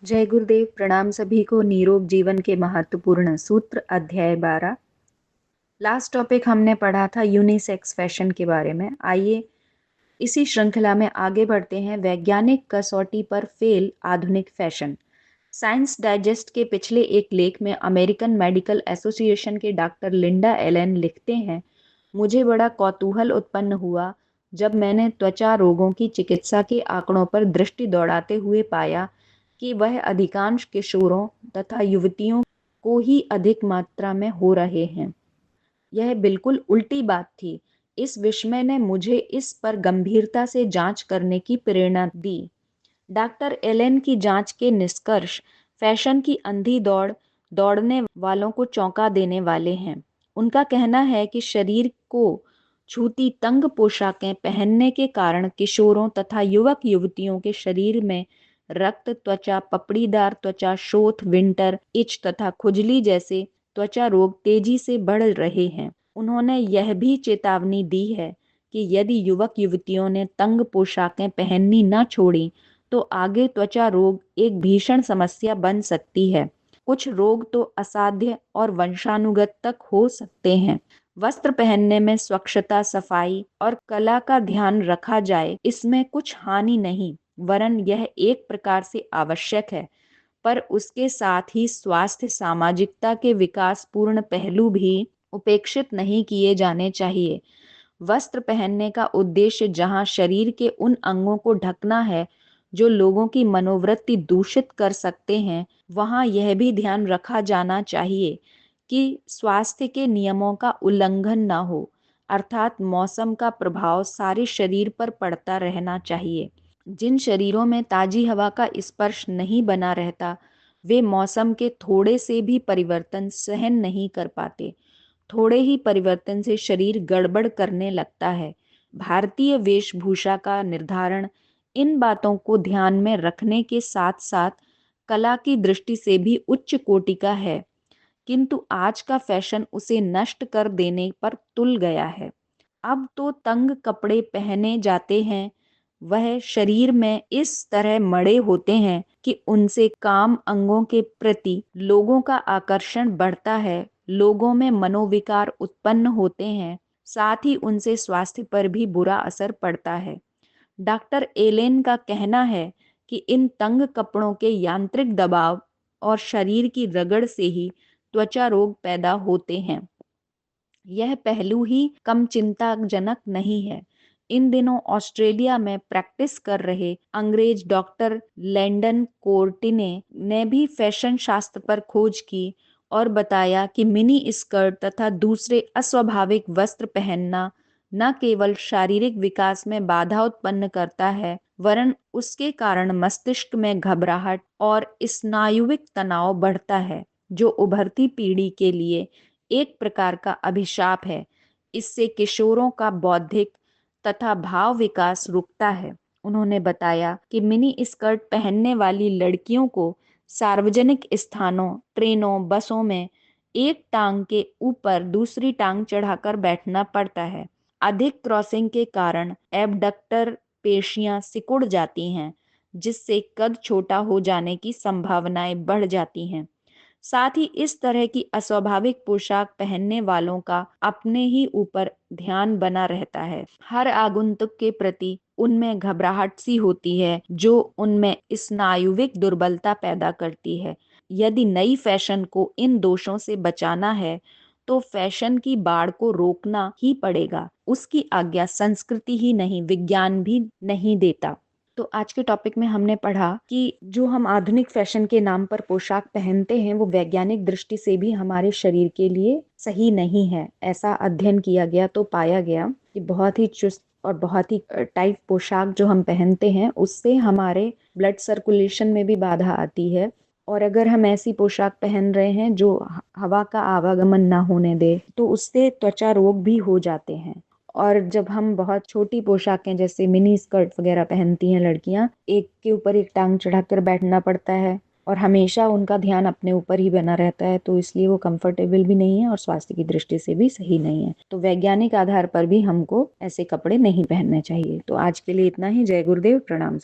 जय गुरुदेव। प्रणाम सभी को। निरोग जीवन के महत्वपूर्ण सूत्र अध्याय 12। लास्ट टॉपिक हमने पढ़ा था यूनिसेक्स फैशन के बारे में। आइए इसी श्रृंखला में आगे बढ़ते हैं। वैज्ञानिक कसौटी पर फेल आधुनिक फैशन। साइंस डाइजेस्ट के पिछले एक लेख में अमेरिकन मेडिकल एसोसिएशन के डॉक्टर लिंडा एलन लिखते हैं, मुझे बड़ा कौतूहल उत्पन्न हुआ जब मैंने त्वचा रोगों की चिकित्सा के आंकड़ों पर दृष्टि दौड़ाते हुए पाया कि वह अधिकांश किशोरों तथा युवतियों को ही अधिक मात्रा में हो रहे हैं। यह बिल्कुल उल्टी बात थी। इस विस्मय ने मुझे इस पर गंभीरता से जांच करने की प्रेरणा दी। डॉक्टर एलेन की जांच के निष्कर्ष फैशन की अंधी दौड़ दौड़ने वालों को चौंका देने वाले हैं। उनका कहना है कि शरीर को छूती तंग पोशाकें पहनने के कारण किशोरों तथा युवक युवतियों के शरीर में रक्त, त्वचा, पपड़ीदार त्वचा, शोथ, विंटर इच तथा खुजली जैसे त्वचा रोग तेजी से बढ़ रहे हैं। उन्होंने यह भी चेतावनी दी है कि यदि युवक युवतियों ने तंग पोशाकें पहननी न छोड़ी तो आगे त्वचा रोग एक भीषण समस्या बन सकती है। कुछ रोग तो असाध्य और वंशानुगत तक हो सकते हैं। वस्त्र पहनने में स्वच्छता, सफाई और कला का ध्यान रखा जाए, इसमें कुछ हानि नहीं, वरन यह एक प्रकार से आवश्यक है, पर उसके साथ ही स्वास्थ्य, सामाजिकता के विकासपूर्ण पहलू भी उपेक्षित नहीं किए जाने चाहिए। वस्त्र पहनने का उद्देश्य जहां शरीर के उन अंगों को ढकना है जो लोगों की मनोवृत्ति दूषित कर सकते हैं, वहां यह भी ध्यान रखा जाना चाहिए कि स्वास्थ्य के नियमों का उल्लंघन न हो, अर्थात मौसम का प्रभाव सारे शरीर पर पड़ता रहना चाहिए। जिन शरीरों में ताजी हवा का स्पर्श नहीं बना रहता, वे मौसम के थोड़े से भी परिवर्तन सहन नहीं कर पाते। थोड़े ही परिवर्तन से शरीर गड़बड़ करने लगता है। भारतीय वेशभूषा का निर्धारण इन बातों को ध्यान में रखने के साथ साथ कला की दृष्टि से भी उच्च कोटि का है, किंतु आज का फैशन उसे नष्ट कर देने पर तुल गया है। अब तो तंग कपड़े पहने जाते हैं, वह शरीर में इस तरह मड़े होते हैं कि उनसे काम अंगों के प्रति लोगों का आकर्षण बढ़ता है, लोगों में मनोविकार उत्पन्न होते हैं, साथ ही उनसे स्वास्थ्य पर भी बुरा असर पड़ता है। डॉक्टर एलेन का कहना है कि इन तंग कपड़ों के यांत्रिक दबाव और शरीर की रगड़ से ही त्वचा रोग पैदा होते हैं। यह पहलू ही कम चिंताजनक नहीं है। इन दिनों ऑस्ट्रेलिया में प्रैक्टिस कर रहे अंग्रेज डॉक्टर लैंडन कोर्टिने ने भी फैशन शास्त्र पर खोज की और बताया कि मिनी स्कर्ट तथा दूसरे अस्वाभाविक वस्त्र पहनना न केवल शारीरिक विकास में बाधा उत्पन्न करता है, वरन उसके कारण मस्तिष्क में घबराहट और स्नायुविक तनाव बढ़ता है, जो उभरती पीढ़ी के लिए एक प्रकार का अभिशाप है। इससे किशोरों का बौद्धिक तथा भाव विकास रुकता है। उन्होंने बताया कि मिनी स्कर्ट पहनने वाली लड़कियों को सार्वजनिक स्थानों, ट्रेनों, बसों में एक टांग के ऊपर दूसरी टांग चढ़ाकर बैठना पड़ता है। अधिक क्रॉसिंग के कारण एबडक्टर पेशियां सिकुड़ जाती हैं, जिससे कद छोटा हो जाने की संभावनाएं बढ़ जाती हैं। साथ ही इस तरह की अस्वाभाविक पोशाक पहनने वालों का अपने ही ऊपर ध्यान बना रहता है। हर आगंतुक के प्रति उनमें घबराहट सी होती है, जो उनमें स्नायुविक दुर्बलता पैदा करती है। यदि नई फैशन को इन दोषों से बचाना है तो फैशन की बाढ़ को रोकना ही पड़ेगा। उसकी आज्ञा संस्कृति ही नहीं, विज्ञान भी नहीं देता। तो आज के टॉपिक में हमने पढ़ा कि जो हम आधुनिक फैशन के नाम पर पोशाक पहनते हैं, वो वैज्ञानिक दृष्टि से भी हमारे शरीर के लिए सही नहीं है। ऐसा अध्ययन किया गया तो पाया गया कि बहुत ही चुस्त और बहुत ही टाइट पोशाक जो हम पहनते हैं, उससे हमारे ब्लड सर्कुलेशन में भी बाधा आती है। और अगर हम ऐसी पोशाक पहन रहे हैं जो हवा का आवागमन ना होने दे, तो उससे त्वचा रोग भी हो जाते हैं। और जब हम बहुत छोटी पोशाकें जैसे मिनी स्कर्ट वगैरह पहनती हैं लड़कियां, एक के ऊपर एक टांग चढ़ाकर बैठना पड़ता है और हमेशा उनका ध्यान अपने ऊपर ही बना रहता है, तो इसलिए वो कंफर्टेबल भी नहीं है और स्वास्थ्य की दृष्टि से भी सही नहीं है। तो वैज्ञानिक आधार पर भी हमको ऐसे कपड़े नहीं पहनने चाहिए। तो आज के लिए इतना ही। जय गुरुदेव। प्रणाम सर।